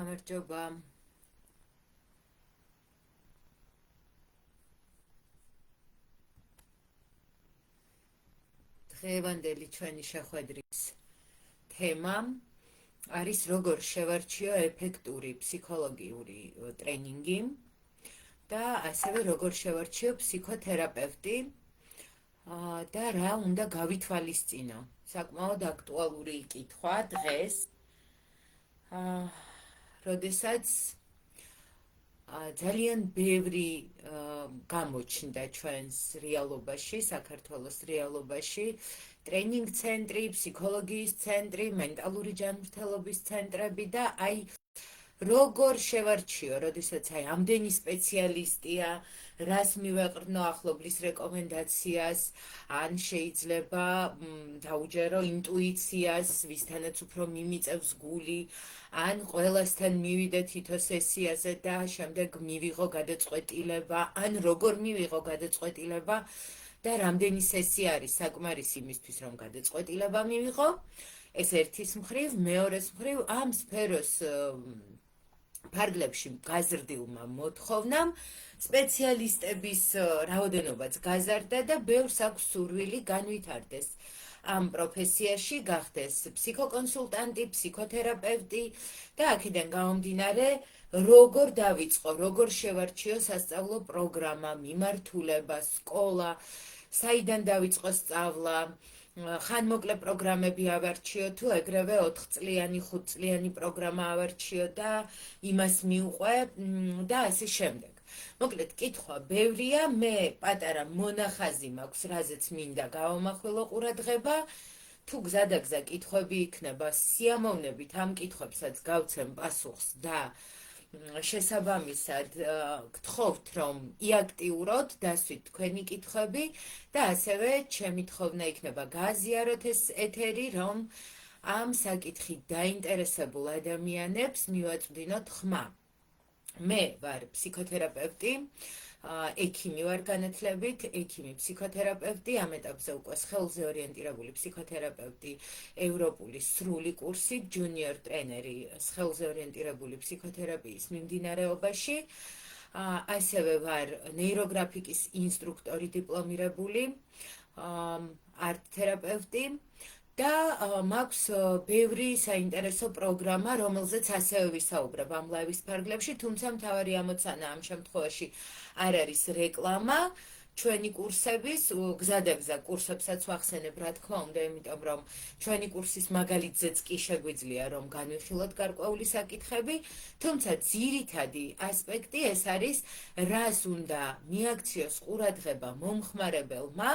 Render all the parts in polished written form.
გამარჯობა. დღევანდელი ჩვენი შეხვედრის თემა არის როგორ შევარჩიო ეფექტური ფსიქოლოგიური ტრენინგი და ასევე როგორ შევარჩიო ფსიქოთერაპევტი და რა უნდა გავითვალისწინო. საკმაოდ აქტუალური კითხვა დღეს. როდესაც ძალიან ბევრი გამოჩნდა ჩვენს რეალობაში, საქართველოს რეალობაში, ტრენინგ ცენტრი, ფსიქოლოგიის ცენტრი, მენტალური ჯანმრთელობის ცენტრები და როგორ შევარჩიო, როდესაც ამდენი სპეციალისტია, რას მივეყრდნო ახლობლის რეკომენდაციას, ან შეიძლება დაუჯერო ინტუიციას, ვისთანაც უფრო მიმიწევს გული, ან ყველასთან მივიდე თითო სესიაზე და შემდეგ მივიღო გადაწყვეტილება, ან როგორ მივიღო გადაწყვეტილება და რამდენი სესია არის საკმარისი იმისთვის, რომ გადაწყვეტილება მივიღო. ეს ერთის მხრივ, მეორეს მხრივ ამ სფეროს ფარგლებში გაზრდილმა მოთხოვნამ სპეციალისტების რაოდენობაც გაზარდა და ბევრს აქვს სურვილი განვითარდეს ამ პროფესიაში, გახდეს ფსიქოკონსულტანტი, ფსიქოთერაპევტი და აქედან გამომდინარე როგორ დავიწყო, როგორ შევარჩიო სასწავლო პროგრამა, მიმართულება, სკოლა, საიდან დავიწყო სწავლა, ხანმოკლე პროგრამები ავარჩიო თუ ეგრევე 4 წლიანი, 5 წლიანი პროგრამა ავარჩიო და იმას მივყვე და ასე შემდეგ. მოკლედ, კითხვა ბევრია, მე პატარა მონახაზი მაქვს, რაზეც მინდა გავამახვილო ყურადღება. თუ გზადაგზა კითხვები იქნება, სიამოვნებით ამ კითხვებსაც გავცემ პასუხს და შესაბამისად გთხოვთ, რომ იაქტიუროთ, დასვით თქვენი კითხვები და ასევე ჩემი თხოვნა იქნება გააზიაროთ ეს ეთერი, რომ ამ საკითხით დაინტერესებულ ადამიანებს მივაწვდინოთ ხმა. მე ვარ ფსიქოთერაპევტი, ექიმი ვარ განათლებით, ექიმი ფსიქოთერაპევტი, ამ ეტაპზე უკვე ხელზე ორიენტირებული ფსიქოთერაპევტი, ევროპული სრული კურსი, ჯუნიორ ტრენერი ხელზე ორიენტირებული ფსიქოთერაპიის მიმდინარეობაში. ასევე ვარ ნეიროგრაფიკის ინსტრუქტორი დიპლომირებული, არტ-თერაპევტი და მაქვს ბევრი საინტერესო პროგრამა, რომელზეც ასევე ვისაუბრებ ამ ლაივის ფარგლებში, თუმცა მთავარი ამოცანა ამ შემთხვევაში არ არის რეკლამა ჩვენი კურსების, გზადაგზა კურსებსაც ვახსენებ, რა თქმა უნდა, იმიტომ რომ ჩვენი კურსის მაგალითზეც კი შეგვიძლია რომ განვიხილოთ გარკვეული საკითხები, თუმცა ძირითადი ასპექტი ეს არის, რას უნდა მიაქციოს ყურადღება მომხმარებელმა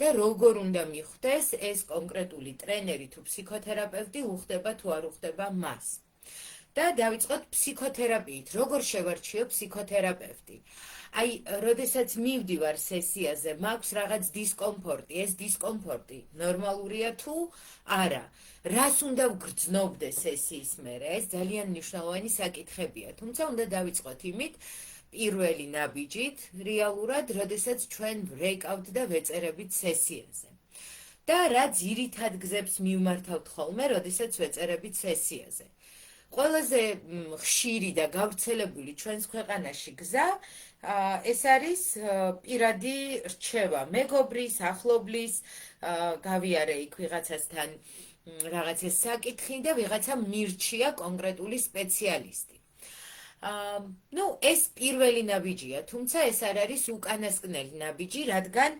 და როგორ უნდა მიხვდეს ეს კონკრეტული ტრენერი თუ ფსიქოთერაპევტი უხდება თუ არ უხდება მას. და დავიწყოთ ფსიქოთერაპიით, როგორ შევარჩიო ფსიქოთერაპევტი. როდესაც მივდივარ სესიაზე, მაქვს რაღაც დისკომფორტი, ეს დისკომფორტი ნორმალურია თუ არა? რას უნდა ვგრძნობდე სესიის მერე? ეს ძალიან მნიშვნელოვანი საკითხებია, თუმცა უნდა დავიწყოთ იმით, პირველი ნაბიჯით, რეალურად, როდესაც ჩვენ ვრეკავთ და ვეწერებით სესიაზე. და რა ძირითად გზებს მივმართავთ ხოლმე, როდესაც ვეწერებით სესიაზე. ყველაზე ხშირი და გავრცელებული ჩვენს ქვეყანაში გზა ეს არის პირადი რჩევა, მეგობრის, ახლობლის, გავიარე იქ ვიღაცასთან რაღაცა საკითხი და ვიღაცა მირჩია კონკრეტული სპეციალისტი. ეს პირველი ნაბიჯია, თუმცა ეს არ არის უკანასკნელი ნაბიჯი, რადგან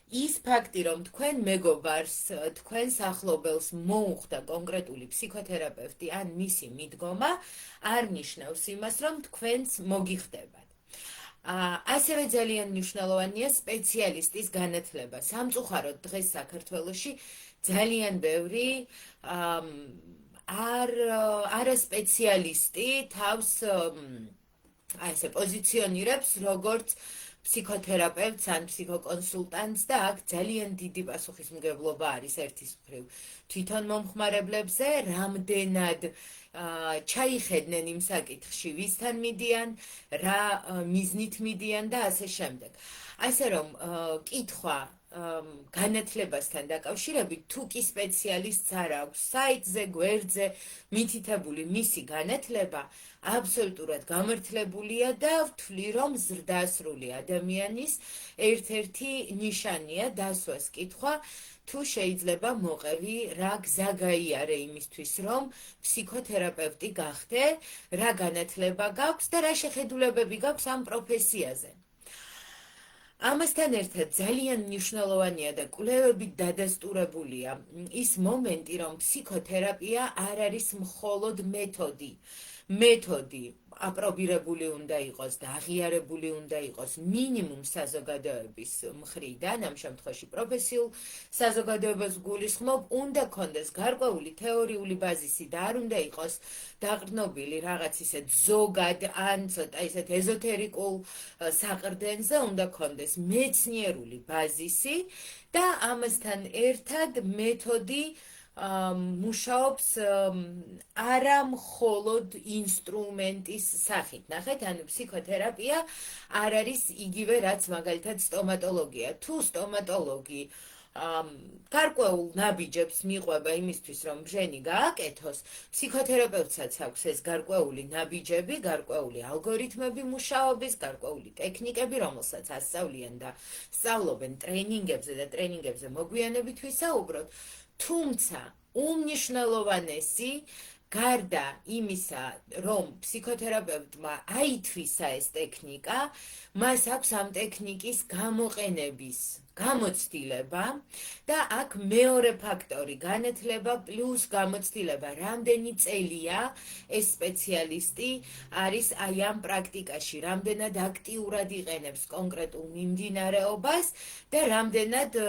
ის ფაქტი, რომ თქვენ მეგობარს, თქვენს ახლობელს მოუხდა კონკრეტული ფსიქოთერაპევტი ან მისი მიდგომა, არ ნიშნავს იმას, რომ თქვენც მოგიხდებათ. ასევე ძალიან მნიშვნელოვანია სპეციალისტის განათლება. სამწუხაროდ დღეს საქართველოში ძალიან ბევრი არასპეციალისტი თავს ესე პოზიციონირებს როგორც ფსიქოთერაპევტს ან ფსიქოკონსულტანტს და აქ ძალიან დიდი პასუხისმგებლობა არის ერთის მხრივ თვითონ მომხმარებლებზე, რამდენად ჩაიხედნენ იმ საკითხში, ვისთან მიდიან, რა მიზნით მიდიან და ასე შემდეგ. ასე რომ კითხვა განათლებასთან დაკავშირებით თუ კი სპეციალისტს არ აქვს საიტზე, გვერდზე მითითებული მისი განათლება, აბსოლუტურად გამართლებულია და ვთვლი, რომ ზრდასრული ადამიანის ერთ-ერთი ნიშანია დასვას კითხვა, თუ შეიძლება მოყევი რა გზა გაიარე იმისთვის, რომ ფსიქოთერაპევტი გახდე, რა განათლება გაქვს და რა შეხედულებები გაქვს ამ პროფესიაზე. ამასთან ერთად ძალიან მნიშვნელოვანია და კვლევებით დადასტურებულია ის მომენტი, რომ ფსიქოთერაპია არ არის მხოლოდ მეთოდი აპრობირებული უნდა იყოს და აღიარებული უნდა იყოს მინიმუმ საზოგადოების მხრიდან, ამ შემთხვევაში პროფესიულ საზოგადოებას გულისხმობ, უნდა კონდეს გარკვეული თეორიული ბაზისი და არ უნდა იყოს დაყრდნობილი რაღაც ისეთ ზოგად ან ცოტა ისეთ ეზოთერიკულ საყრდენზე, უნდა კონდეს მეცნიერული ბაზისი და ამასთან ერთად მეთოდი მუშაობს არა მხოლოდ ინსტრუმენტის სახით. ნახეთ, ანუ ფსიქოთერაპია არ არის იგივე, რაც მაგალითად სტომატოლოგია. თუ სტომატოლოგი გარკვეულ ნაბიჯებს მიყვება იმისთვის, რომ ბჟენი გააკეთოს, ფსიქოთერაპევტსაც აქვს ეს გარკვეული ნაბიჯები, გარკვეული ალგორითმები მუშაობის, გარკვეული ტექნიკები, რომელსაც ასწავლიან და სწავლობენ ტრენინგებზე და ტრენინგებზე მოგვიანებით ვისაუბროთ. თუმცა უმნიშვნელოვანესი გარდა იმისა, რომ ფსიქოთერაპევტმა აითვისა ეს ტექნიკა, მას აქვს ამ ტექნიკის გამოყენების გამოცდილება და აქ მეორე ფაქტორი განათლება პლუს გამოცდილება. რამდენი წელია ეს სპეციალისტი არის აი ამ პრაქტიკაში, რამდენად აქტიურად იყენებს კონკრეტულ მიმდინარეობას და რამდენად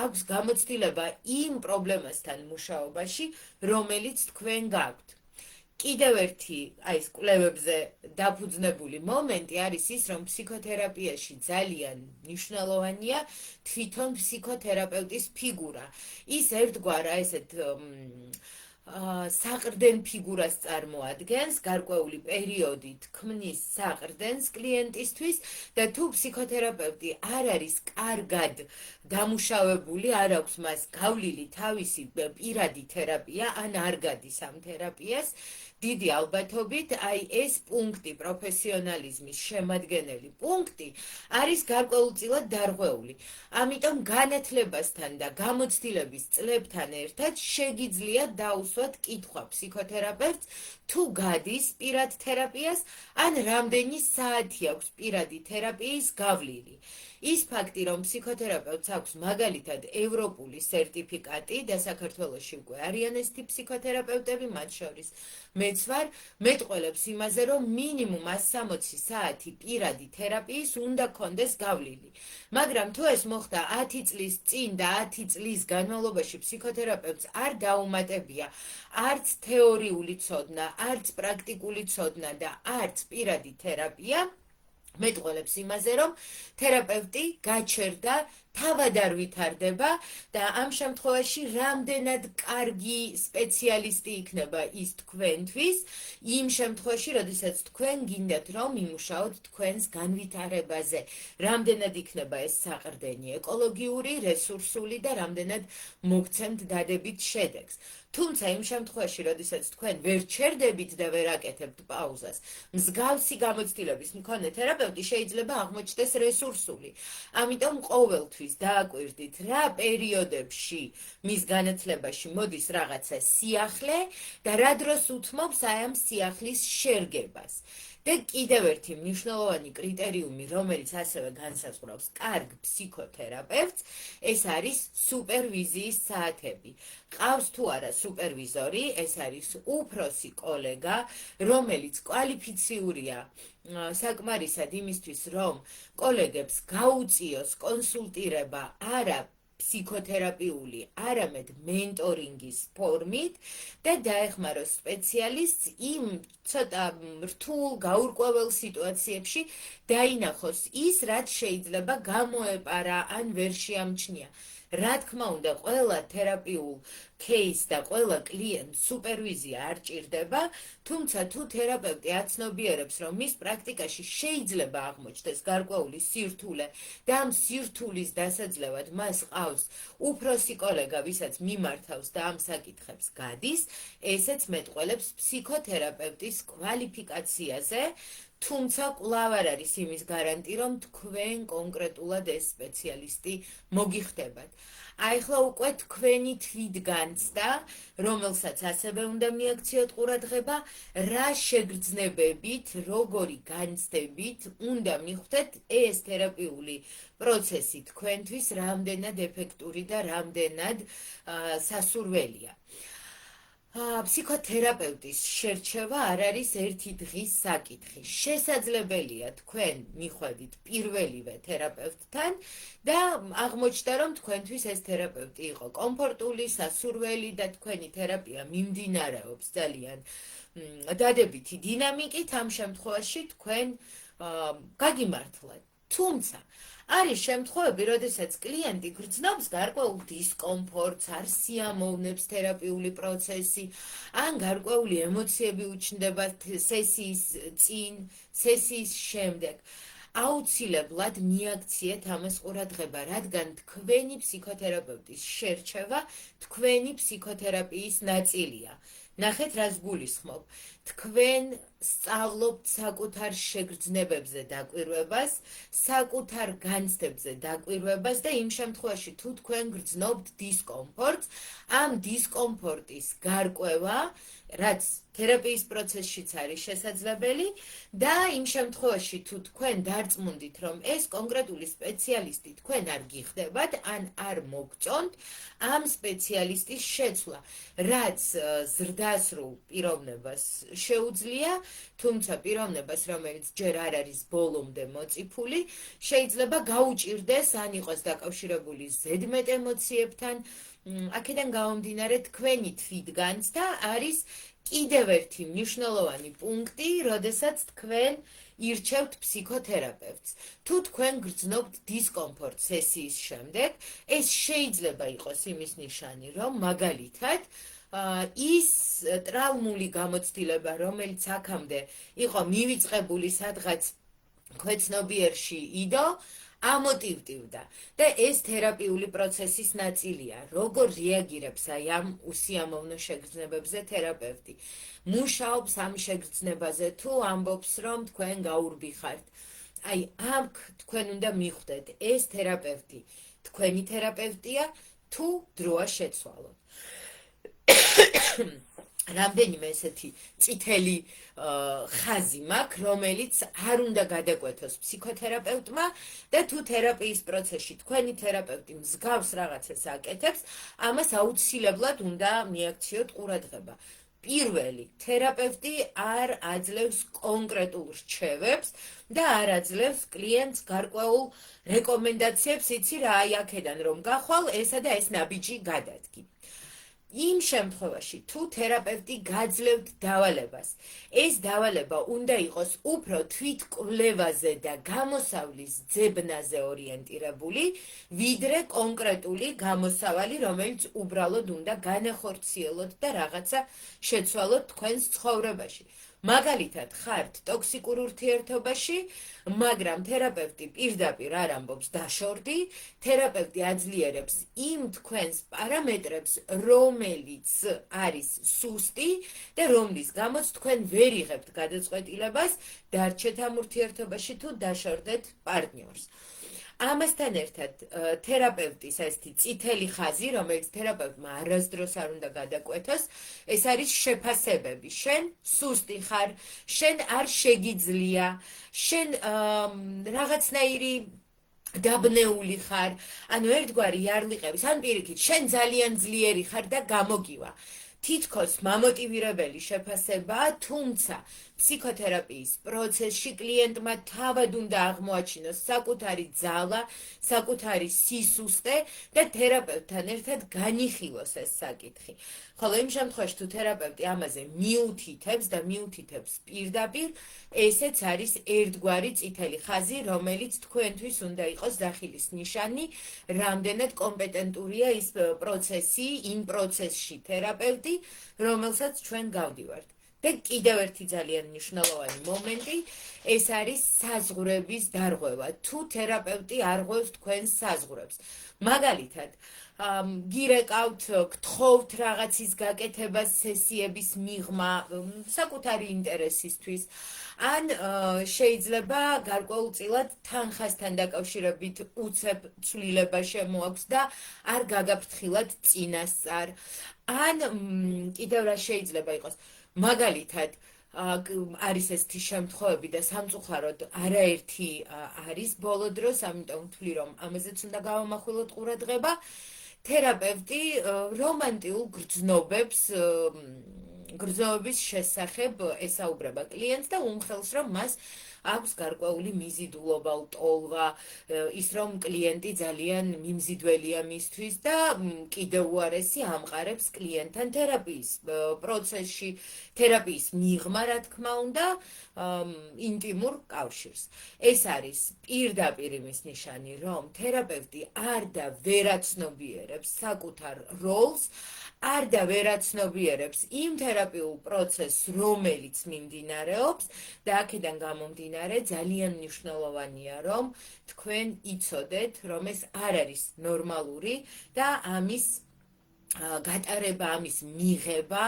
აქვს გამოცდილება იმ პრობლემასთან მუშაობაში, რომელიც თქვენ გაქვთ. კიდევ ერთი აი ეს კვლევებზე დაფუძნებული მომენტი არის ის, რომ ფსიქოთერაპიაში ძალიან მნიშვნელოვანია თვითონ ფსიქოთერაპევტის ფიგურა. ის ერთგვარ ესეთ საყრდენ ფიგურას წარმოადგენს, გარკვეული პერიოდით ქმნის საყრდენს კლიენტისთვის და თუ ფსიქოთერაპევტი არ არის კარგად დამუშავებული, არ აქვს მას გავლილი თავისი პირადი თერაპია, ან არ გადის ამ თერაპიას, დიდი ალბათობით აი ეს პუნქტი, პროფესიონალიზმის შემადგენელი პუნქტი არის გარკვეულწილად დარღვეული. ამიტომ განათლებასთან და გამოცდილების წლებთან ერთად შეგიძლია დაუსვათ კითხვა ფსიქოთერაპევტს, თუ გადის პირად თერაპიას, ან რამდენი საათი აქვს პირადი თერაპიის გავლილი. ის ფაქტი, რომ ფსიქოთერაპევტს აქვს მაგალითად ევროპული სერტიფიკატი და საქართველოში უკვე არიან ეს ტიპ ფსიქოთერაპევტები, მათ შორის მეც ვარ, მეტყველებს იმაზე, რომ მინიმუმ 160 საათი პირადი თერაპიის უნდა კონდეს გავლილი. მაგრამ თუ ეს მოხდა 10 წლის წინ და 10 წლის განმავლობაში ფსიქოთერაპევტს არ დაუმატებია არც თეორიული ცოდნა, არც პრაქტიკული ცოდნა და არც პირადი თერაპია, მეტყველებს იმაზე, რომ თერაპევტი გაჩერდა, თავად არ ვითარდება და ამ შემთხვევაში რამდენად კარგი სპეციალისტი იქნება ის თქვენთვის, იმ შემთხვევაში, როდესაც თქვენ გინდათ, რომ იმუშაოთ თქვენს განვითარებაზე, რამდენად იქნება ეს საყრდენი ეკოლოგიური, რესურსული და რამდენად მოგცემთ დადებით შედეგს. თუმცა იმ შემთხვევაში, როდესაც თქვენ ვერ ჩერდებით და ვერ აკეთებთ პაუზას, მსგავსი გამოცდილების მქონე თერაპევტი შეიძლება აღმოჩნდეს რესურსული. ამიტომ ყოველთვის დააკვირდით, რა პერიოდებში მის განათლებაში მოდის რაღაცა სიახლე და რა დროს უთმობს აი ამ სიახლის შერგებას. და კიდევ ერთი მნიშვნელოვანი კრიტერიუმი, რომელიც ასევე განსაზღვრავს კარგ ფსიქოთერაპევტს, ეს არის სუპერვიზიის საათები. ყავს თუ არა სუპერვიზორი, ეს არის უფროსი კოლეგა, რომელიც კვალიფიციურია საკმარისად იმისთვის, რომ კოლეგებს გაუწიოს კონსულტირება არა ფსიქოთერაპიული, არამედ მენტორინგის ფორმით და დაეხმაროს სპეციალისტს იმ ცოტა რთულ, გაურკვეველ სიტუაციებში დაინახოს ის, რაც შეიძლება გამოეპარა ან ვერ შეამჩნია. რა თქმა უნდა, ყველა თერაპიულ кейს და ყველა კლიენტს სუპერვიზია არ ჭირდება, თუმცა თუ თერაპევტი აცნობიერებს, რომ მის პრაქტიკაში შეიძლება აღმოჩნდეს გარკვეული სირთულე და ამ სირთულის დასაძლევად მას ყავს უფროსი კოლეგა, ვისაც მიმართავს და ამ საკითხებს გადის, ესეც მეტყველებს ფსიქოთერაპევტის კვალიფიკაციაზე, თუმცა კვლავ არ არის იმის გარანტი, რომ თქვენ კონკრეტულად ეს სპეციალისტი მოგიხდებათ. ახლა უკვე თქვენი თვითგანცდა, რომელსაც ასევე უნდა მიაქციოთ ყურადღება, რა შეგრძნებებით, როგორი განცდებით უნდა მიხვდეთ ეს თერაპიული პროცესი თქვენთვის რამდენად ეფექტური და რამდენად სასურველია. ფსიქოთერაპევტის შერჩევა არ არის ერთი დღის საკითხი. შესაძლებელია თქვენ მიხვედით პირველივე თერაპევტთან და აღმოჩნდა, რომ თქვენთვის ეს თერაპევტი იყო კომფორტული, სასურველი და თქვენი თერაპია მიმდინარეობს ძალიან დადებითი დინამიკით, ამ შემთხვევაში თქვენ გაგიმართლეთ. თუმცა არის შემთხვევები, როდესაც კლიენტი გრძნობს გარკვეულ დისკომფორტს, არ სიამოვნებს თერაპიული პროცესი, ან გარკვეული ემოციები უჩნდება სესიის წინ, სესიის შემდეგ. აუცილებლად მიაქციეთ ამას ყურადღება, რადგან თქვენი ფსიქოთერაპევტის შერჩევა თქვენი ფსიქოთერაპიის ნაწილია. ნახეთ, რას გულისხმობ. თქვენ სწავლობთ საკუთარ შეგრძნებებზე დაკვირვებას, საკუთარ განცდებზე დაკვირვებას და იმ შემთხვევაში, თუ თქვენ გრძნობთ დისკომფორტს, ამ დისკომფორტის გარკვევა, რაც თერაპიის პროცესშიც არის შესაძლებელი და იმ შემთხვევაში, თუ თქვენ დარწმუნდით, რომ ეს კონკრეტული სპეციალისტი თქვენ არ გიხდებათ, ან არ მოგწონთ, ამ სპეციალისტის შეცვლა, რაც ზრდასრულ პიროვნებას შეუძლია, თუმცა პიროვნებას, რომელიც ჯერ არ არის ბოლომდე მოწიფული, შეიძლება გაუჭირდეს, ან იყოს დაკავშირებული ზედმეტ ემოციებთან. აქედან გამომდინარე, თქვენი თვითგანცდა არის კიდევ ერთი მნიშვნელოვანი პუნქტი, როდესაც თქვენ ირჩევთ ფსიქოთერაპევტს. თუ თქვენ გრძნობთ დისკომფორტს სესიის შემდეგ, ეს შეიძლება იყოს იმის ნიშანი, რომ მაგალითად ის ტრავმული გამოცდილება, რომელიც აქამდე იყო მივიწყებული სადღაც ქვეცნობიერში იდო, ამოტივტივდა და ეს თერაპიული პროცესის ნაწილია. როგორ რეაგირებს აი ამ უსიამოვნო შეგრძნებებზე თერაპევტი? მუშაობს ამ შეგრძნებაზე თუ ამბობს, რომ თქვენ გაურბიხართ? აი აქ თქვენ უნდა მიხვდეთ, ეს თერაპევტი თქვენი თერაპევტია თუ დროა შეცვალოთ. რამდენიმე ესეთი წითელი ხაზი მაქვს, რომელიც არ უნდა გადაკვეთოს ფსიქოთერაპევტმა და თუ თერაპიის პროცესში თქვენი თერაპევტი მსგავს რაღაცას აკეთებს, ამას აუცილებლად უნდა მიაქციოთ ყურადღება. პირველი, თერაპევტი არ აძლევს კონკრეტულ რჩევებს და არ აძლევს კლიენტს გარკვეულ რეკომენდაციებს, იცი რა, აი აქედან რომ გახვალ, ესა და ეს ნაბიჯი გადადგი. იმ შემთხვევაში, თუ თერაპევტი გაძლევთ დავალებას, ეს დავალება უნდა იყოს უფრო თვითკვლევაზე და გამოსავლის ძებნაზე ორიენტირებული, ვიდრე კონკრეტული გამოსავალი, რომელიც უბრალოდ უნდა განახორციელოთ და რაღაცა შეცვალოთ თქვენს ცხოვრებაში. მაგალითად, ხართ ტოქსიკურ ურთიერთობაში, მაგრამ თერაპევტი პირდაპირ არ ამბობს დაშორდი, თერაპევტი აძლიერებს იმ თქვენს პარამეტრებს, რომელიც არის სუსტი და რომლის გამოც თქვენ ვერ იღებთ გადაწყვეტილებას დარჩეთ ამ ურთიერთობაში თუ დაშორდეთ პარტნიორს. ამასთან ერთად თერაპევტის ესეთი წითელი ხაზი, რომელიც თერაპევტმა არასდროს არ უნდა გადაკვეთოს, ეს არის შეფასებები. შენ სუსტი ხარ, შენ არ შეგიძლია, შენ რაღაცნაირი დაბნეული ხარ, ანუ ერთგვარი იარლიყების, ან პირიქით, შენ ძალიან ძლიერი ხარ და გამოგივა. თითქოს მამოტივირებელი შეფასებაა, თუმცა ფსიქოთერაპიის პროცესში კლიენტმა თავად უნდა აღმოაჩინოს საკუთარი ძალა, საკუთარი სისუსტე და თერაპევტთან ერთად განიხილოს ეს საკითხი. ხოლო იმ შემთხვევაში თუ თერაპევტი ამაზე მიუთითებს პირდაპირ, ესეც არის ერთგვარი წითელი ხაზი, რომელიც თქვენთვის უნდა იყოს დახილის ნიშანი, რამდენად კომპეტენტურია ის პროცესი, იმ პროცესში თერაპევტი, რომელსაც ჩვენ გავდივართ. და კიდევ ერთი ძალიან მნიშვნელოვანი მომენტი, ეს არის საზღვრების დარღვევა. თუ თერაპევტი არღვევს თქვენს საზღვრებს. მაგალითად, გირეკავთ, გთხოვთ რაღაცის გაკეთებას სესიების მიღმა, საკუთარი ინტერესისთვის, ან შეიძლება გარკვეულწილად თანხასთან დაკავშირებით უცებ ცვლილება შემოაქვს და არ გაგაფრთხილათ წინასწარ. ან კიდევ რა შეიძლება იყოს, მაგალითად, არის ესეთი შემთხვევები და სამწუხაროდ არაერთი არის ბოლო დროს, ამიტომ ვთვლი, რომ ამაზეც უნდა გავამახვილოთ ყურადღება. თერაპევტი რომანტიულ გრძნობების შესახებ ესაუბრება კლიენტს და უმხელს, რომ მას აქვს გარკვეული მიზიდულობა, ტოლვა, ის რომ კლიენტი ძალიან მიმზიდველია მისთვის და კიდევ უარესი ამყარებს კლიენტთან თერაპიის პროცესში, თერაპიის მიღმა, რა თქმა უნდა, ინტიმურ კავშირს. ეს არის პირდაპირ იმის ნიშანი, რომ თერაპევტი არ და ვერაცნობიერებს საკუთარ როლს, არ და ვერაცნობიერებს იმ თერაპიულ პროცესს, რომელიც მიმდინარეობს და აქედან გამომდინარე ძალიან მნიშვნელოვანია, რომ თქვენ იცოდეთ, რომ ეს არ არის ნორმალური და ამის გატარება, ამის მიღება,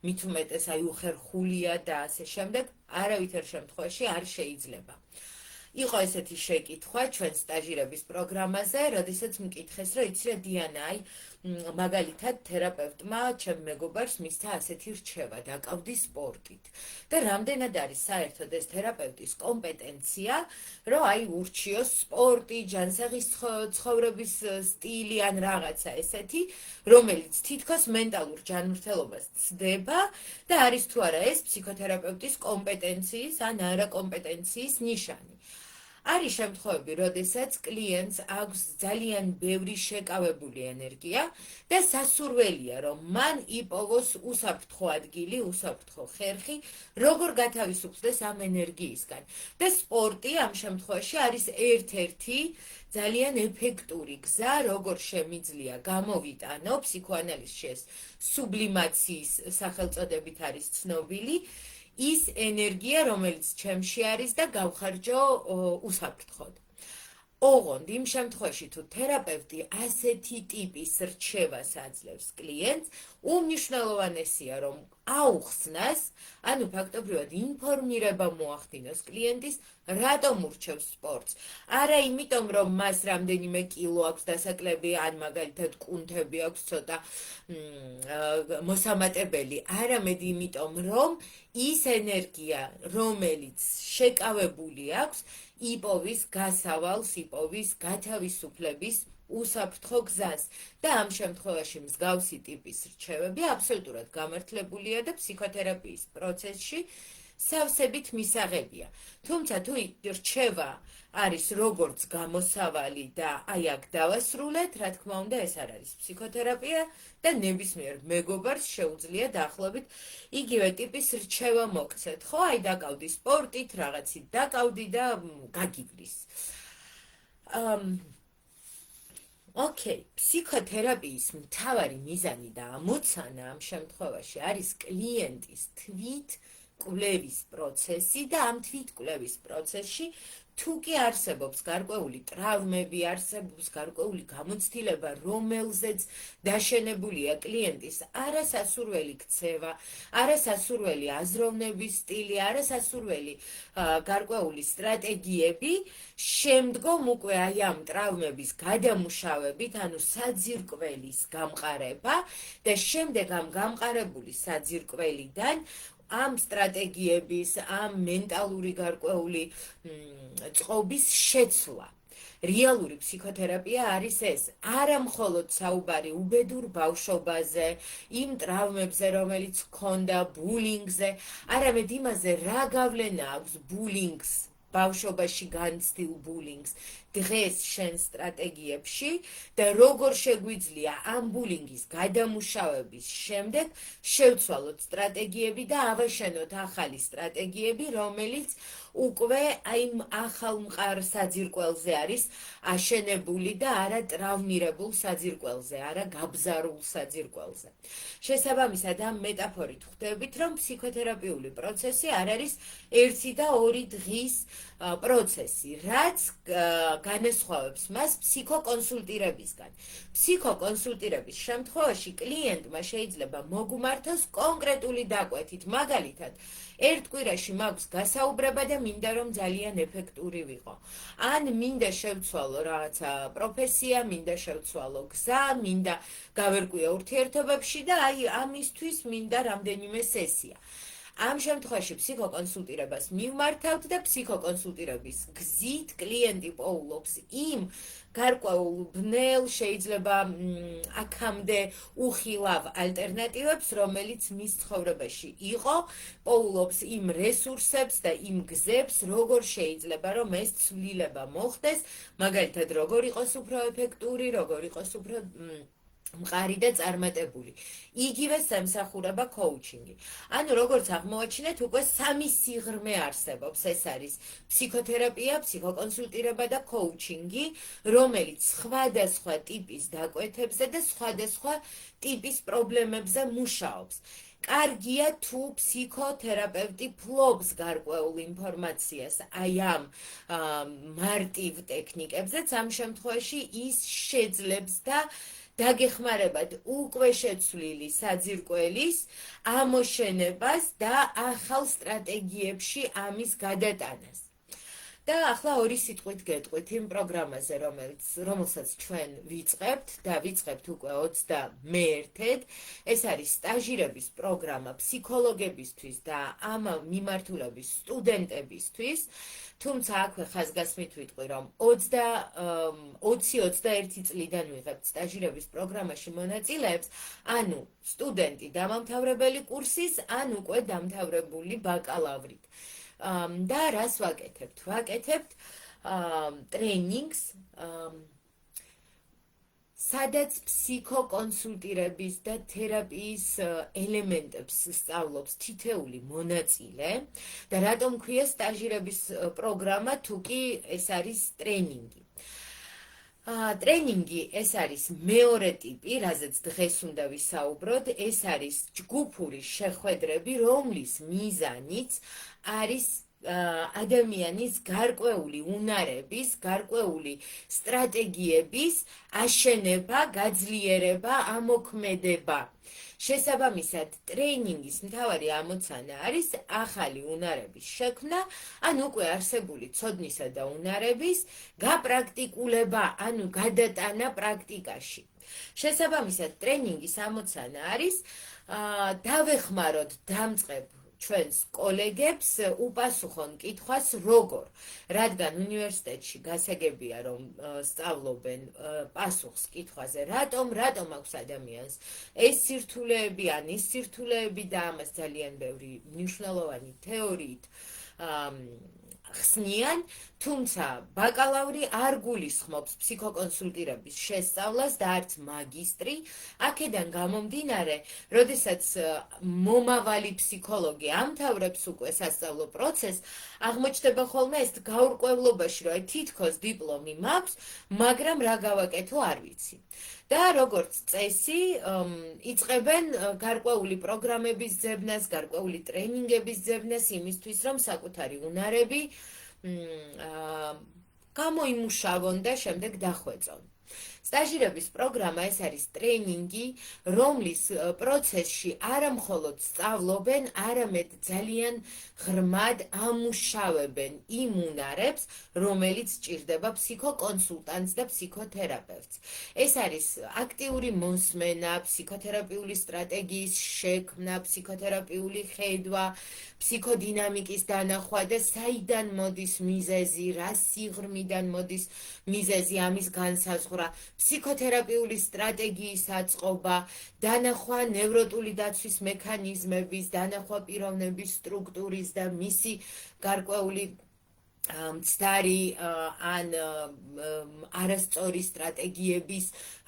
მით უმეტეს აი უხერხულია და ასე შემდეგ, არავითარ შემთხვევაში არ შეიძლება. იყო ესეთი შეკითხვა ჩვენ სტაჟირების პროგრამაზე, როდესაც მკითხეს, რომ იცი რა დიანა, აი მაგალითად თერაპევტმა ჩემ მეგობარს მისცა ასეთი რჩევა, დაკავდი სპორტით. და რამდენად არის საერთოდ ეს თერაპევტის კომპეტენცია, რომ აი ურჩიოს სპორტი, ჯანსაღი ცხოვრების სტილი ან რაღაცა ესეთი, რომელიც თითქოს მენტალურ ჯანმრთელობას ცდება და არის თუ არა ეს ფსიქოთერაპევტის კომპეტენციის ან არაკომპეტენციის ნიშანი. არის შემთხვევები, როდესაც კლიენტს აქვს ძალიან ბევრი შეკავებული ენერგია და სასურველია, რომ მან იპოვოს უსაფრთხო ადგილი, უსაფრთხო ხერხი, როგორ გათავისუფლდეს ამ ენერგიისგან. და სპორტი ამ შემთხვევაში არის ერთ-ერთი ძალიან ეფექტური გზა, როგორ შემიძლია გამოვიტანო, ფსიქოანალიზში ეს სუბლიმაციის სახელწოდებით არის ცნობილი, ის ენერგია, რომელიც ჩემში არის და გავხარჯო უსაფრთხოდ. ოღონდ იმ შემთხვევაში, თუ თერაპევტი ასეთი ტიპის რჩევას აძლევს კლიენტს, უმნიშვნელოვანესია, რომ აუხსნას, ანუ ფაქტობრივად ინფორმირება მოახდინოს კლიენტის, რატომ ურჩევს სპორტს. არა იმიტომ, რომ მას რამდენიმე კილო აქვს დასაკლები, ან მაგალითად კუნთები აქვს ცოტა მოსამატებელი, არამედ იმიტომ, რომ ის ენერგია, რომელიც შეკავებული აქვს, იპოვის გასავალს, იპოვის გათავისუფლების უსაფრთხო გზას და ამ შემთხვევაში მსგავსი ტიპის რჩევები აბსოლუტურად გამართლებულია და ფსიქოთერაპიის პროცესში სავსებით მისაღებია. თუმცა თუ რჩევა არის როგორც გამოსავალი და აი აქ დავასრულეთ, რა თქმა უნდა, ეს არ არის ფსიქოთერაპია და ნებისმიერ მეგობარს შეუძლია დაახლოებით იგივე ტიპის რჩევა მოგცეთ. ხო, აი დაკავდი სპორტით, რაღაცით დაკავდი და გაგივლის. ოკეი, ფსიქოთერაპიის მთავარი მიზანი და ამოცანა ამ შემთხვევაში არის კლიენტის თვითკვლევის პროცესი და ამ თვითკვლევის პროცესში თუ კი არსებობს გარკვეული ტრავმები, არსებობს გარკვეული გამოცდილება, რომელზეც დაშენებულია კლიენტის არასასურველი ქცევა, არასასურველი აზროვნების სტილი, არასასურველი გარკვეული სტრატეგიები, შემდგომ უკვე აი ამ ტრავმების გადამუშავებით, ანუ საძირკველის გამყარება და შემდეგ ამ გამყარებული საძირკველიდან ამ სტრატეგიების, ამ მენტალური გარკვეული წყობის შეცვლა. რეალური ფსიქოთერაპია არის ეს, არა მხოლოდ საუბარი უბედურ ბავშვობაზე, იმ ტრავმებზე, რომელიც ჰქონდა ბულინგზე, არამედ იმაზე, რა გავლენა აქვს ბულინგს ბავშვობაში განცდილ ბულინგს დღეს შენ სტრატეგიებში და როგორ შეგვიძლია ამ ბულინგის გადამუშავების შემდეგ შევცვალოთ სტრატეგიები და ავაშენოთ ახალი სტრატეგიები, რომელიც უკვე იმ ახალ მყარ საძირკველზე არის აშენებული და არა ტრავმირებულ საძირკველზე, არა გაბზარულ საძირკველზე. შესაბამისად, ამ მეტაფორით ხვდებით, რომ ფსიქოთერაპიული პროცესი არ არის 1 და 2 დღის პროცესი, რაც განესხვავებს მას ფსიქოკონსულტირებისგან. ფსიქოკონსულტირების შემთხვევაში კლიენტმა შეიძლება მოგმართოს კონკრეტული დაკვეთით, მაგალითად, ერთ კვირაში მაქვს გასაუბრება და მინდა რომ ძალიან ეფექტური ვიყო. ან მინდა შევცვალო რაღაცა პროფესია, მინდა შევცვალო გზა, მინდა გავერკვიო ურთიერთობებში და აი ამისთვის მინდა რამდენიმე სესია. ამ შემთხვევაში ფსიქოკონსულტირებას მივმართავთ და ფსიქოკონსულტირების გზით კლიენტი პოულობს იმ გარკვეულ ბნელ, შეიძლება აქამდე უხილავ ალტერნატივებს, რომელიც მის ცხოვრებაში იყო, პოულობს იმ რესურსებს და იმ გზებს, როგორ შეიძლება რომ ეს ცვლილება მოხდეს, მაგალითად, როგორ იყოს უფრო ეფექტური, როგორ იყოს უფრო მყარი და წარმატებული. იგივე სამსახურება კოუჩინგი. ანუ როგორც აღმოაჩინეთ, უკვე 3 სიღრმე არსებობს. ეს არის ფსიქოთერაპია, ფსიქოკონსულტირება და კოუჩინგი, რომელიც სხვადასხვა ტიპის დაკვეთებზე და სხვადასხვა ტიპის პრობლემებზე მუშაობს. კარგია თუ ფსიქოთერაპევტი ფლობს გარკვეულ ინფორმაციას აი ამ მარტივ ტექნიკებზეც, ამ შემთხვევაში ის შეძლებს და დაგეხმარებათ უკვე შეცვლილი საძირკველის ამოშენებას და ახალ სტრატეგიებში ამის გადატანას. და ახლა 2 სიტყვით გეტყვით იმ პროგრამაზე, რომელსაც ჩვენ ვიწყებთ და ვიწყებთ უკვე 21-ად. ეს არის სტაჟირების პროგრამა ფსიქოლოგებისთვის და ამ მიმართულების სტუდენტებისთვის. თუმცა აქვე ხაზგასმით ვიტყვი, რომ 20-21 წლიდან ვიღებთ სტაჟირების პროგრამაში მონაწილეებს, ანუ სტუდენტი დამამთავრებელი კურსის, ან უკვე დამთავრებული ბაკალავრით. და რას ვაკეთებთ? ვაკეთებთ ტრენინგს, სადაც ფსიქოკონსულტირების და თერაპიის ელემენტებს სწავლობს თითეული მონაწილე და რატომ ქვია სტაჟირების პროგრამა, თუ კი ეს არის ტრენინგი. ტრენინგი ეს არის მეორე ტიპი, რაზეც დღეს უნდა ვისაუბროთ, ეს არის ჯგუფური შეხვედრები, რომლის მიზანიც არის ადამიანის გარკვეული უნარების, გარკვეული სტრატეგიების აშენება, გაძლიერება, ამოქმედება. შესაბამისად, ტრენინგის მთავარი ამოცანა არის ახალი უნარების შექმნა, ან უკვე არსებული ცოდნისა და უნარების გაპრაქტიკულება, ანუ გადატანა პრაქტიკაში. შესაბამისად, ტრენინგის ამოცანა არის დავეხმაროთ დამწყებ ჩვენს კოლეგებს უპასუხონ კითხვას როგორ, რადგან უნივერსიტეტში გასაგებია რომ სწავლობენ პასუხს კითხვაზე რატომ აქვს ადამიანს ეს სირთულეები ან ის სირთულეები და ამას ძალიან ბევრი მნიშვნელოვანი თეორიით ხსნიან, თუმცა ბაკალავრი არ გულისხმობს ფსიქოკონსულტირების შესწავლას და არც მაგისტრი, აქედან გამომდინარე, როდესაც მომავალი ფსიქოლოგი ამთავრებს უკვე სასწავლო პროცესს, აღმოჩნდება ხოლმე ეს გაურკვევლობაში, რომ თითქოს დიპლომი მაქვს, მაგრამ რა გავაკეთო არ ვიცი. და როგორც წესი, იწყებენ გარკვეული პროგრამების ძებნას, გარკვეული ტრენინგების ძებნას იმისთვის, რომ საკუთარი უნარები გამოიმუშავონ და შემდეგ დახვეწონ. სტაჟირების პროგრამა ეს არის ტრენინგი, რომლის პროცესში არა მხოლოდ სწავლობენ, არამედ ძალიან ღრმად ამუშავებენ იმ უნარებს, რომელიც სჭირდება ფსიქოკონსულტანტს და ფსიქოთერაპევტს. ეს არის აქტიური მოსმენა, ფსიქოთერაპიული სტრატეგიის შექმნა, ფსიქოთერაპიული ხედვა, ფსიქოდინამიკის დანახვა და საიდან მოდის მიზეზი, რა სიღრმიდან მოდის მიზეზი, ამის განსაზღვრა, ფსიქოთერაპიული სტრატეგიის აწყობა, დანახვა ნევროტული დაცვის მექანიზმების, დანახვა პიროვნების სტრუქტურის და მისი გარკვეული მცდარი ან არასწორი სტრატეგიების,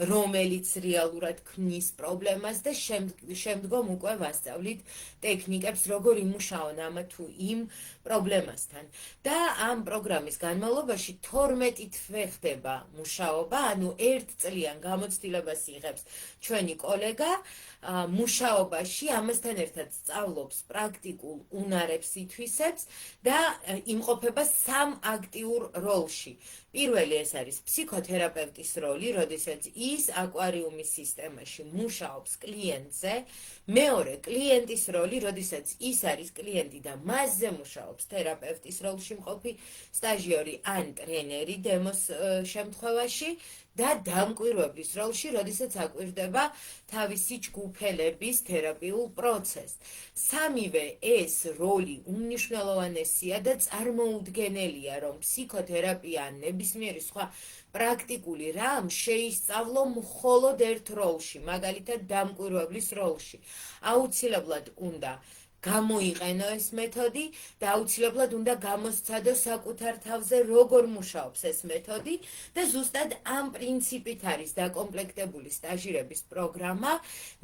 რომელიც რეალურად ქმნის პრობლემას და შემდგომ უკვე ვასწავლით ტექნიკებს, როგორ იმუშაონ ამ თუ იმ პრობლემასთან. და ამ პროგრამის განმავლობაში 12 თვე ხდება მუშაობა, ანუ 1 წლიან გამოცდილებას იღებს ჩვენი კოლეგა მუშაობაში, ამასთან ერთად სწავლობს პრაქტიკულ უნარებს ითვისებს და იმყოფება 3 აქტიურ როლში. პირველი ეს არის ფსიქოთერაპევტის როლი, როდესაც ის აკვარიუმის სისტემაში მუშაობს კლიენტზე. მეორე კლიენტის როლი, როდესაც ის არის კლიენტი და მასზე მუშაობს თერაპევტის როლში მყოფი სტაჟიორი ან ტრენერი დემოს შემთხვევაში. და დამკვირვებლის როლში, როდესაც აკვირდება თავისი ჯგუფელების თერაპიულ პროცესს. სამივე ეს როლი უმნიშვნელოვანესია და წარმოუდგენელია, რომ ფსიქოთერაპია ან ნებისმიერი სხვა პრაქტიკული რამ შეისწავლო მხოლოდ ერთ როლში, მაგალითად დამკვირვებლის როლში. აუცილებლად უნდა გამოიყენო ეს მეთოდი და აუცილებლად უნდა გამოსცადო საკუთარ თავზე როგორ მუშაობს ეს მეთოდი და ზუსტად ამ პრინციპით არის დაკომპლექტებული სტაჟირების პროგრამა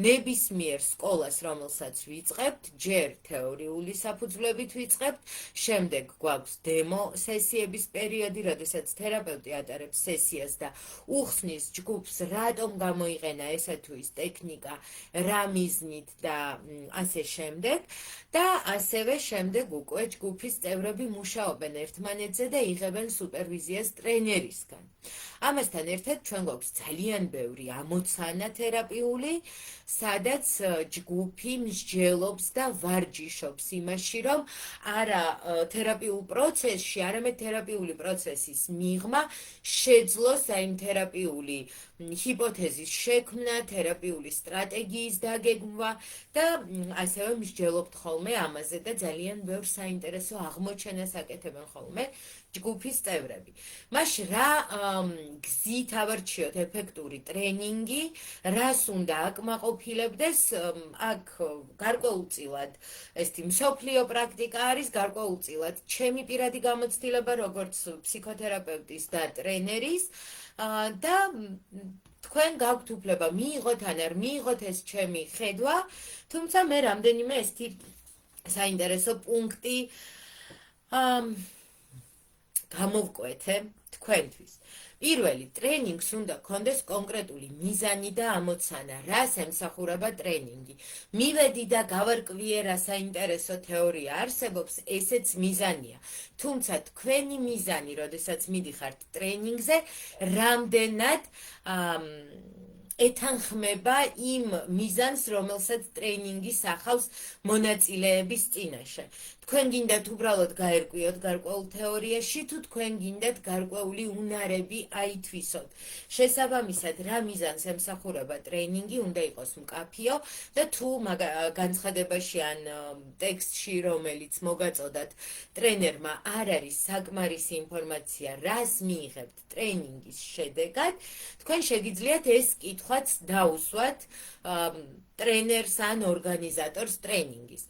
ნებისმიერ სკოლას, რომელსაც ვიწყებთ, ჯერ თეორიული საფუძვლებით ვიწყებთ, შემდეგ გვაქვს დემო სესიების პერიოდი, როდესაც თერაპევტი ატარებს სესიას და უხსნის ჯგუფს, რატომ გამოიყენა ესა თუ ის ტექნიკა, რა მიზნით და ასე შემდეგ. და ასევე შემდეგ უკვე ჯგუფის წევრები მუშაობენ ერთმანეთზე და იღებენ სუპერვიზიას ტრენერისგან. ამასთან ერთად ჩვენ გვაქვს ძალიან ბევრი ამოცანა თერაპიული, სადაც ჯგუფი მსჯელობს და ვარჯიშობს იმაში, რომ არა თერაპიულ პროცესში, არამედ თერაპიული პროცესის მიღმა შეძლოს იმ თერაპიული ჰიპოთეზის შექმნა, თერაპიული სტრატეგიის დაგეგმვა და ასევე მსჯელობთ ხოლმე ამაზე და ძალიან ბევრ საინტერესო აღმოჩენას აკეთებენ ხოლმე ჯგუფის წევრები. მაშინ რა გზით ავარჩიოთ ეფექტური ტრენინგი, რას უნდა აკმაყოფილებდეს, აქ გარკვეულწილად ესეთი მსოფლიო პრაქტიკა არის, გარკვეულწილად ჩემი პირადი გამოცდილება, როგორც ფსიქოთერაპევტის და ტრენერის და თქვენ გაქვთ უფლება მიიღოთ ან არ მიიღოთ ეს ჩემი ხედვა, თუმცა მე რამდენიმე ესეთი საინტერესო პუნქტი გამოვკვეთე თქვენთვის. პირველი, ტრენინგს უნდა გქონდეს კონკრეტული მიზანი და ამოცანა, რას ემსახურება ტრენინგი. მივედი და გავარკვიე რა საინტერესო თეორია არსებობს, ესეც მიზანია. თუმცა თქვენი მიზანი, როდესაც მიდიხართ ტრენინგზე, რამდენად ეთანხმება იმ მიზანს, რომელსაც ტრენინგი სახავს მონაწილეების წინაშე. თქვენ გინდათ უბრალოდ გაერკვიოთ გარკვეულ თეორიაში, თუ თქვენ გინდათ გარკვეული უნარები აითვისოთ. შესაბამისად, რა მიზანს ემსახურება ტრენინგი, უნდა იყოს მკაფიო და თუ განცხადებაში ან ტექსტში, რომელიც მოგაწოდათ ტრენერმა, არ არის საკმარისი ინფორმაცია, რას მიიღებთ ტრენინგის შედეგად, თქვენ შეგიძლიათ ეს კითხვაც დაუსვათ ტრენერს ან ორგანიზატორს ტრენინგის.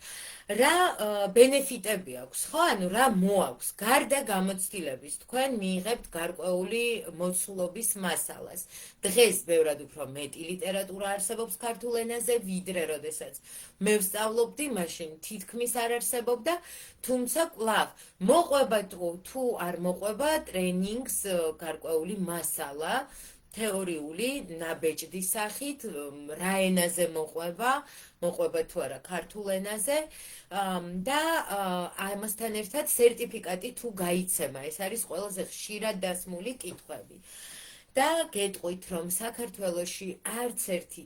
რა ბენეფიტები აქვს, ხო? ანუ რა მოაქვს? გარდა გამოცდილების, თქვენ მიიღებთ გარკვეული მოცულობის მასალას. დღეს ბევრად უფრო მეტი ლიტერატურა არსებობს ქართულ ენაზე, ვიდრე როდესაც მე ვსწავლობდი, მაშინ თითქმის არ არსებობდა, თუმცა კვლავ მოყვება თუ არ მოყვება ტრენინგს გარკვეული მასალა, თეორიული ნაბეჭდის სახით, რა ენაზე მოყვება თუ არა ქართულ ენაზე და ამასთან ერთად სერტიფიკატი თუ გაიცემა. ეს არის ყველაზე ხშირად დასმული კითხვები. და გეტყვით, რომ საქართველოში არც ერთი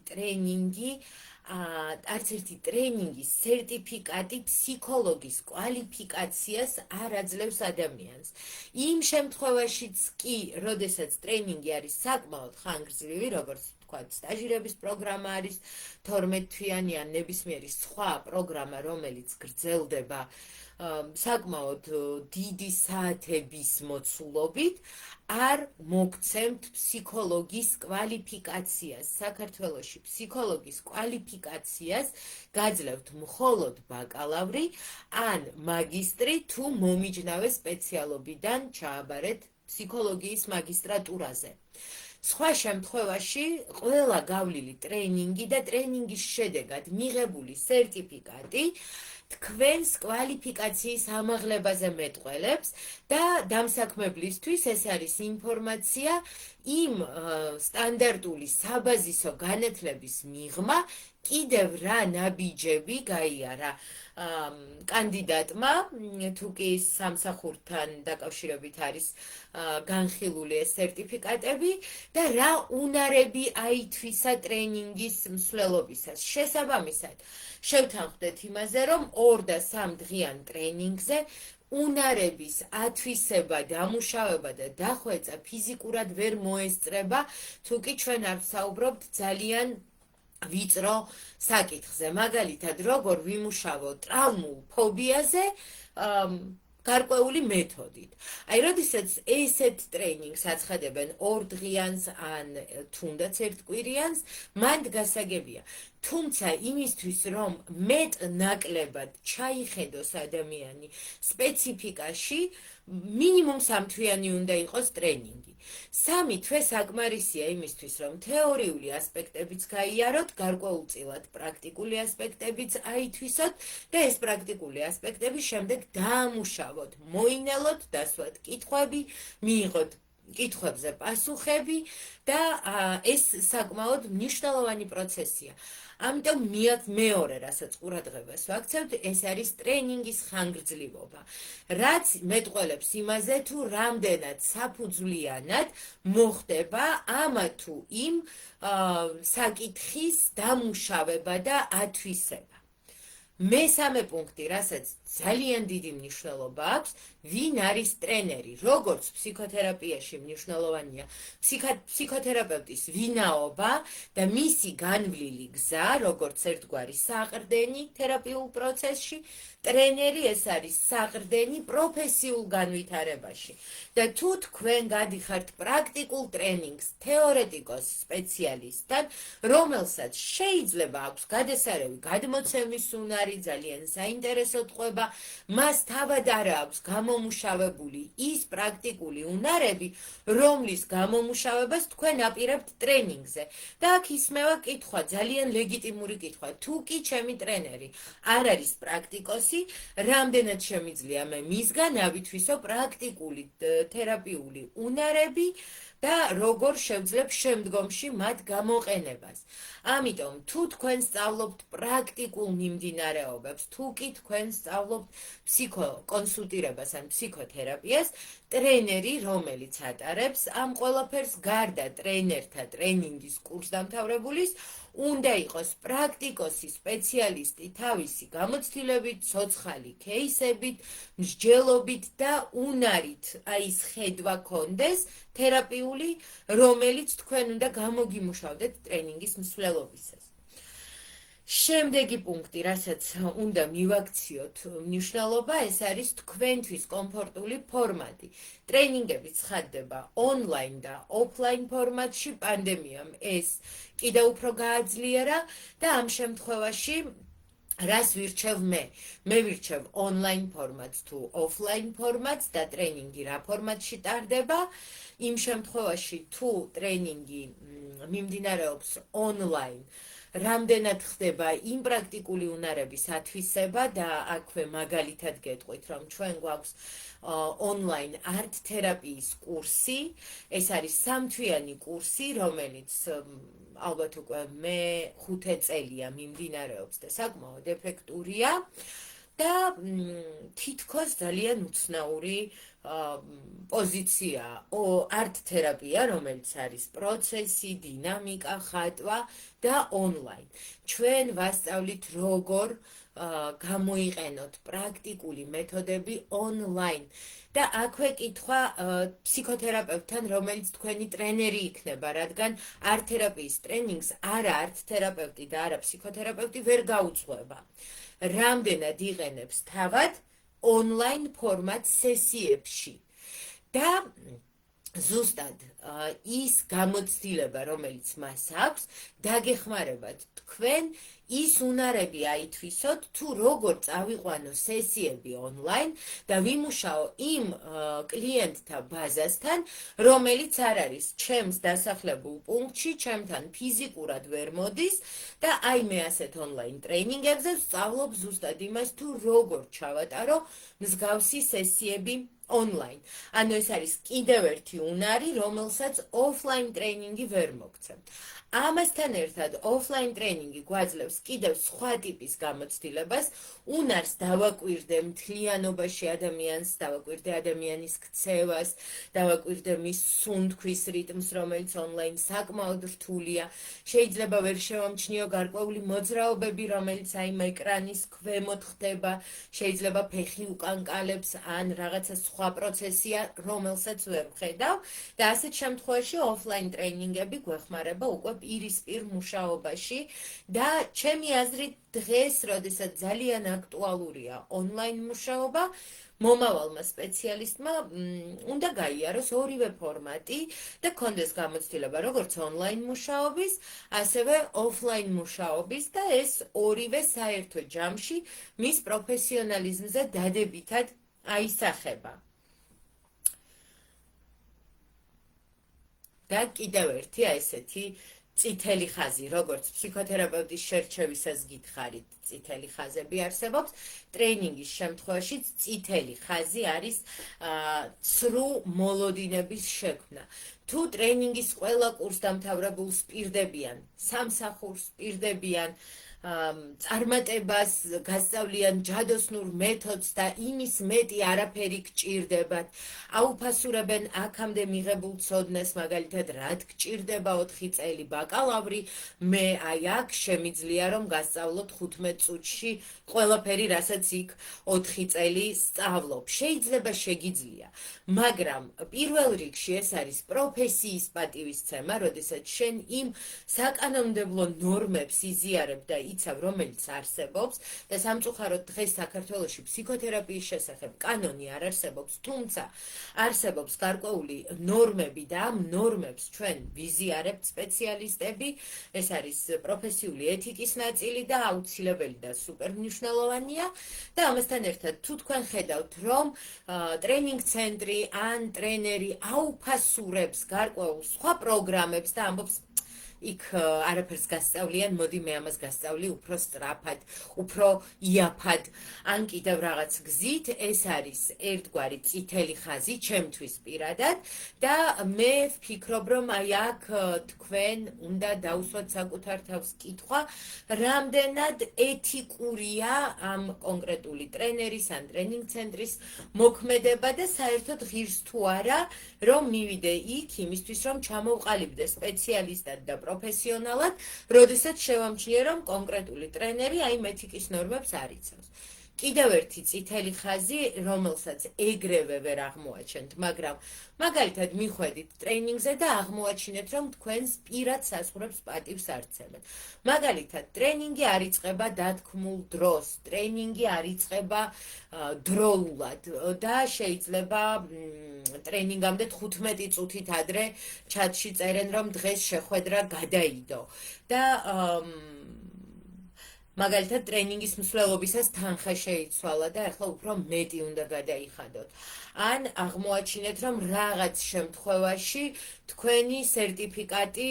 ტრენინგის სერტიფიკატი ფსიქოლოგის კვალიფიკაციას არ აძლევს ადამიანს. იმ შემთხვევაშიც კი, როდესაც ტრენინგი არის საკმაოდ ხანგრძლივი, როგორც თქვათ, სტაჟირების პროგრამა არის 12 თვიანი ან ნებისმიერი სხვა პროგრამა, რომელიც გრძელდება საკმაოდ დიდი საათების მოცულობით, არ მოგცემთ ფსიქოლოგის კვალიფიკაციას. საქართველოში ფსიქოლოგის კვალიფიკაციას გაძლევთ მხოლოდ ბაკალავრი ან მაგისტრი თუ მომიჯნავე სპეციალობიდან ჩააბარეთ ფსიქოლოგიის მაგისტრატურაზე. სხვა შემთხვევაში ყველა გავლილი ტრენინგი და ტრენინგის შედეგად მიღებული სერტიფიკატი თქვენს კვალიფიკაციის ამაღლებაზე მეტყველებს და დამსაქმებლისთვის ეს არის ინფორმაცია იმ სტანდარტული საბაზისო განათლების მიღმა კიდევ რა ნაბიჯები გაიარა კანდიდატმა, თუ კი სამსახურთან დაკავშირებით არის განხილული ეს სერტიფიკატები და რა უნარები აითვისა ტრენინგის მსვლელობისას. შესაბამისად, შევთანხმდეთ იმაზე, რომ 2 და 3 დღიან ტრენინგზე უნარების ათვისება, დამუშავება და დახვეწა ფიზიკურად ვერ მოესწრება, თუ კი ჩვენ არ ვსაუბრობთ ძალიან ვიწრო საკითხზე. მაგალითად, როგორ ვიმუშავო ტრაუმულ ფობიაზე გარკვეული მეთოდით. აი, როდესაც ესეთ ტრენინგს აცხადებენ 2 დღიანს ან თუნდაც 1 კვირიანს, მანდ გასაგებია. თუმცა იმისთვის, რომ მეტ-ნაკლებად ჩაიხედოს ადამიანი სპეციფიკაში, მინიმუმ 3 თვიანი უნდა იყოს ტრენინგი. 3 თვე საკმარისია იმისთვის, რომ თეორიული ასპექტებიც გაიაროთ, გარკვეულწილად პრაქტიკული ასპექტებიც აითვისოთ და ეს პრაქტიკული ასპექტები შემდეგ დაამუშავოთ, მოინელოთ, დასვათ კითხვები, მიიღოთ კითხვებზე პასუხები და ეს საკმაოდ მნიშვნელოვანი პროცესია. ამიტომ მეორე, რასაც ყურადღებას ვაქცევთ, ეს არის ტრენინგის ხანგრძლივობა. რაც მეტყველებს იმაზე, თუ რამდენად საფუძვლიანად მოხდება ამა თუ იმ საკითხის დამუშავება და ათვისება. მესამე პუნქტი, რასაც ძალიან დიდი მნიშვნელობა აქვს, ვინ არის ტრენერი, როგორც ფსიქოთერაპიაში მნიშვნელოვანია ფსიქოთერაპევტის ვინაობა და მისი განვლილი გზა, როგორც ერთგვარი საყრდენი თერაპიულ პროცესში, ტრენერი ეს არის საყრდენი პროფესიულ განვითარებაში. და თუ თქვენ გადიხართ პრაქტიკულ ტრენინგს თეორეტიკოს სპეციალისტთან, რომელსაც შეიძლება აქვს გადასარევი გადმოცემის უნარი, ძალიან საინტერესო თყვება, მას თავად არ აქვს გამომუშავებული ის პრაქტიკული უნარები, რომლის გამომუშავებას თქვენ აპირებთ ტრენინგზე. და აქ ისმევა კითხვა, ძალიან ლეგიტიმური კითხვა. თუ კი ჩემი ტრენერი არ არის პრაქტიკოსი, რამდენად შემიძლია მე მისგან ავითვისო პრაქტიკული თერაპიული უნარები და როგორ შევძლებ შემდგომში მათ გამოყენებას. ამიტომ, თუ თქვენ სწავლობთ პრაქტიკულ მიმდინარეობებს, თუ კი თქვენ სწავლობთ ფსიქოკონსულტირებას ან ფსიქოთერაპიას, ტრენერი, რომელიც ატარებს ამ ყველაფერს გარდა ტრენერთა ტრენინგის კურსდამთავრებულის, უნდა იყოს პრაქტიკოსი სპეციალისტი თავისი გამოცდილებით, ცოცხალი кейსებით, მსჯელობით და უნარით, აი ეს ხედვა კონდეს თერაპიული, რომელიც თქვენ უნდა გამოგიმუშავდეთ ტრენინგის მსვლელობისას. შემდეგი პუნქტი, რასაც უნდა მივაქციოთ მნიშვნელობა, ეს არის თქვენთვის კომფორტული ფორმატი. ტრენინგები ცხადდება ონლაინ და ოფლაინ ფორმატში, პანდემიამ ეს კიდევ უფრო გააძლიერა და ამ შემთხვევაში რას ვირჩევ მე? მე ვირჩევ ონლაინ ფორმატს თუ ოფლაინ ფორმატს და ტრენინგი რა ფორმატში ტარდება. იმ შემთხვევაში თუ ტრენინგი მიმდინარეობს ონლაინ, რამდენად ხდება იმ პრაქტიკული უნარების ათვისება და აქვე მაგალითად გეტყვით, რომ ჩვენ გვაქვს ონლაინ არტ თერაპიის კურსი, ეს არის 3 თვიანი კურსი, რომელიც ალბათ უკვე მე 5 წელია მიმდინარეობს და საკმაოდ ეფექტურია. და თითქოს ძალიან უცნაური პოზიცია art თერაპია, რომელიც არის პროცესი, დინამიკა, ხატვა და ონლაინ. ჩვენ ვასწავლით როგორ გამოიყენოთ პრაქტიკული მეთოდები ონლაინ. და აქვე კითხვა ფსიქოთერაპევტთან, რომელიც თქვენი ტრენერი იქნება, რადგან art თერაპიის ტრენინგს არა art თერაპევტი და არა ფსიქოთერაპევტი ვერ გაუძღვება. რამდენად იყენებს თავად ონლაინ ფორმატ სესიებში და ზუსტად ის გამოცდილება, რომელიც მას აქვს, დაგეხმარებათ თქვენ ის უნარები აითვისოთ, თუ როგორ წავიყვანო სესიები ონლაინ და ვიმუშაო იმ კლიენტთა ბაზასთან, რომელიც არ არის ჩემს დასახლებულ პუნქტში, ჩემთან ფიზიკურად ვერ მოდის და აი მე ასეთ ონლაინ ტრეინინგებზე ვსწავლობ ზუსტად იმას, თუ როგორ ჩავატარო მსგავსი სესიები ონლაინ. ანუ ეს არის კიდევ ერთი უნარი, რომელსაც ოფლაინ ტრეინინგი ვერ მოგცემთ. ამასთან ერთად ოფლაინ ტრეინინგი გვაძლევს კიდევ სხვა ტიპის გამოცდილებას, უნარს დავაკვირდე მთლიანობაში ადამიანს, დავაკვირდე ადამიანის ქცევას, დავაკვირდე მის სუნთქვის რიტმს, რომელიც ონლაინ საკმაოდ რთულია. შეიძლება ვერ შევამჩნიო გარკვეული მოძრაობები, რომელიც აი ეკრანის ქვემოთ ხდება, შეიძლება ფეხი უკანკალებს ან რაღაცა სხვა პროცესია, რომელსაც ვერ ვხედავ და ასეთ შემთხვევაში ოფლაინ ტრეინინგები გვეხმარება უკვე პირისპირ მუშაობაში და ჩემი აზრით დღეს, როდესაც ძალიან აქტუალურია ონლაინ მუშაობა, მომავალმა სპეციალისტმა უნდა გაიაროს ორივე ფორმატი და კონდეს გამოცდილება როგორც ონლაინ მუშაობის, ასევე ოფლაინ მუშაობის და ეს ორივე საერთო ჯამში მის პროფესიონალიზმზე დადებითად აისახება. და კიდევ ერთი ესეთი წითელი ხაზი, როგორც ფსიქოთერაპევტის შერჩევისას გითხარით, წითელი ხაზები არსებობს, ტრეინინგის შემთხვევაში წითელი ხაზი არის ცრუ მოლოდინების შექმნა. თუ ტრეინინგის ყველა კურსდამთავრებულს პირდებიან, სამსახურს პირდებიან, წარმატებას გასწავლიან ჯადოსნურ მეთოდს და იმის მეტი არაფერი გჭირდებათ. აუფასურებენ აქამდე მიღებულ ცოდნას, მაგალითად, რად გჭირდება 4 წელი ბაკალავრი, მე აი აქ შემიძლია რომ გასწავლოთ 15 წუთში ყველაფერი, რასაც იქ 4 წელი სწავლობ. შეიძლება შეგიძლია, მაგრამ პირველ რიგში ეს არის პროფესიის პატივისცემა, როდესაც შენ იმ საკანონმდებლო ნორმებს იზიარებ და იცავ, რომელიც არსებობს და სამწუხაროდ დღეს საქართველოში ფსიქოთერაპიის შესახებ კანონი არ არსებობს, თუმცა არსებობს გარკვეული ნორმები და ამ ნორმებს ჩვენ ვიზიარებთ სპეციალისტები, ეს არის პროფესიული ეთიკის ნაწილი და აუცილებელი და სუპერმნიშვნელოვანია და ამასთან ერთად თუ თქვენ ხედავთ, რომ ტრენინგ ცენტრი ან ტრენერი აუფასურებს გარკვეულ სხვა პროგრამებს და ამბობს იქ არაფერს გასწავლიან, მოდი მე ამას გავსწავლი უფრო სწრაფად, უფრო იაფად, ან კიდევ რაღაც გზით, ეს არის ერთგვარი წითელი ხაზი ჩემთვის პირადად და მე ვფიქრობ, რომ აი აქ თქვენ უნდა დაუსვათ საკუთარ თავს კითხვა, რამდენად ეთიკურია ამ კონკრეტული ტრენერის ან ტრენინგ ცენტრის მოქმედება და საერთოდ ღირს თუ არა, რომ მივიდე იქ იმისთვის, რომ ჩამოვყალიბდე სპეციალისტად და პროფესიონალად, როდესაც შევამჩნიე, რომ კონკრეტული ტრენერი აი ეთიკის ნორმებს არ იცავს. კიდევ ერთი წითელი ხაზი, რომელსაც ეგრევე ვერ აღმოაჩენთ, მაგრამ მაგალითად მიხვედით ტრეინინგზე და აღმოაჩინეთ, რომ თქვენს პირად საზღვრებს პატივს არცემენ. მაგალითად, ტრეინინგი არ იწყება დათქმულ დროს, ტრეინინგი არ იწყება დროულად და შეიძლება ტრეინინგამდე 15 წუთით ადრე ჩატში წერენ, რომ დღეს შეხვედრა გადაიდო და მაგალითად ტრეინინგის მსვლელობისას თანხა შეიცვალა და ახლა უფრო მეტი უნდა გადაიხადოთ. ან აღმოაჩინეთ, რომ რაღაც შემთხვევაში თქვენი სერტიფიკატი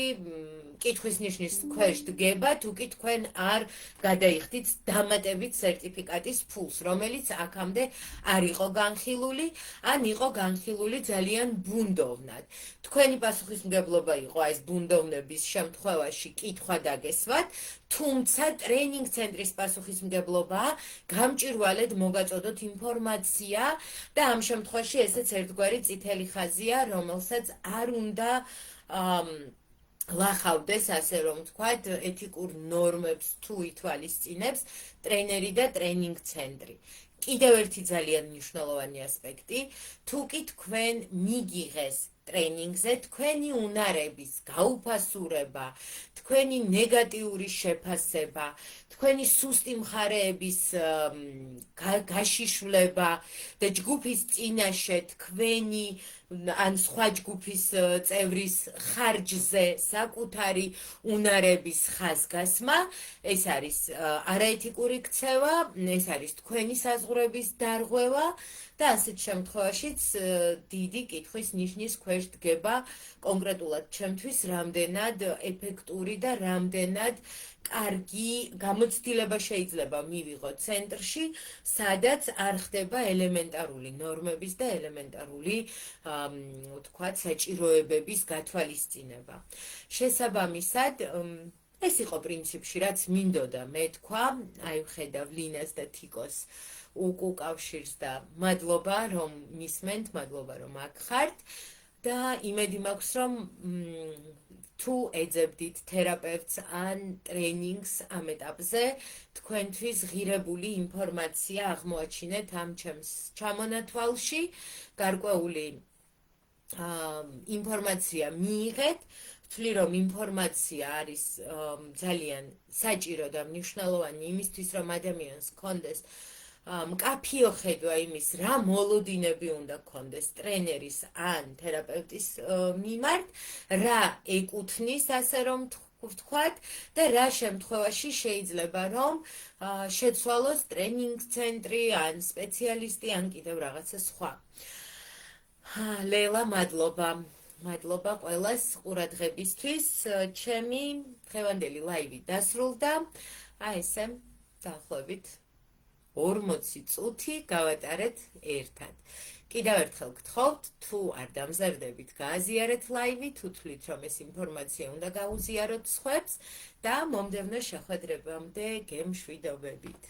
კითხვის ნიშნის ქვეშ დგება, თუ კი თქვენ არ გადაიხდით დამატებით სერტიფიკატის ფულს, რომელიც აქამდე არ იყო განხილული, ან იყო განხილული ძალიან ბუნდოვნად. თქვენი პასუხისმგებლობა იყო ეს ბუნდოვნების შემთხვევაში კითხვა დაგესვათ, თუმცა ტრეინინგ ცენტრის პასუხისმგებლობა, გამჭირვალედ მოგაწოდოთ ინფორმაცია და ამ შემთხვევაში ესეც ერთგვარი წითელი ხაზია, რომელსაც არ უნდა ლახავდეს, ასე რომ ვთქვათ, ეთიკურ ნორმებს თუ ითვალისწინებს ტრენერი და ტრენინგ ცენტრი. კიდევ ერთი ძალიან მნიშვნელოვანი ასპექტი, თუ კი თქვენ მიგიღეს ტრენინგზე თქვენი უნარების გაუფასურება, თქვენი ნეგატიური შეფასება, თქვენი სუსტი მხარეების გაშიშვლება და ჯგუფის წინაშე თქვენი ან სხვა ჯგუფის წევრის ხარჯზე საკუთარი უნარების ხაზგასმა, ეს არის არაეთიკური ქცევა, ეს არის თქვენი საზღვრების დარღვევა და ასეთ შემთხვევაშიც დიდი კითხვის ნიშნის ქვეშ დგება კონკრეტულად ჩემთვის რამდენად ეფექტური და რამდენად კარგი გამოცდილება შეიძლება მივიღოთ ცენტრში, სადაც არ ხდება ელემენტარული ნორმების და ელემენტარული, ვთქვათ, საჭიროებების გათვალისწინება. შესაბამისად, ეს იყო პრინციპში, რაც მინდოდა მეთქვა, აი ვხედავ ლინას და თიკოს უკავშირს და მადლობა, რომ მისმენთ, მადლობა, რომ აქ ხართ. და იმედი მაქვს, რომ თუ ეძებდით თერაპევტს ან ტრენინგს ამ ეტაპზე, თქვენთვის ღირებული ინფორმაცია აღმოაჩინეთ ამ ჩემს ჩამონათვალში, გარკვეული ინფორმაცია მიიღეთ, ვთვლი, რომ ინფორმაცია არის ძალიან საჭირო და მნიშვნელოვანი იმისთვის, რომ ადამიანს ჰქონდეს მკაფიო ხედვა იმის, რა მოლოდინები უნდა გქონდეს ტრენერის ან თერაპევტის მიმართ, რა ეკუთვნის, ასე რომ ვთქვათ, და რა შემთხვევაში შეიძლება რომ შეცვალოს ტრენინგ ცენტრი ან სპეციალისტი ან კიდევ რაღაცა სხვა. ლელა, მადლობა. მადლობა ყველას ყურადღებისთვის. ჩემი დღევანდელი ლაივი დასრულდა. აი ესე დაახლოებით 40 წუთი გავატარეთ ერთად. კიდევ ერთხელ გთხოვთ, თუ არ დამზადდებით, გააზიარეთ ლაივი, თუ თვლით, რომ ეს ინფორმაცია უნდა გაუზიაროთ სხვებს და მომდევნო შეხვედრებამდე გემშვიდობებით.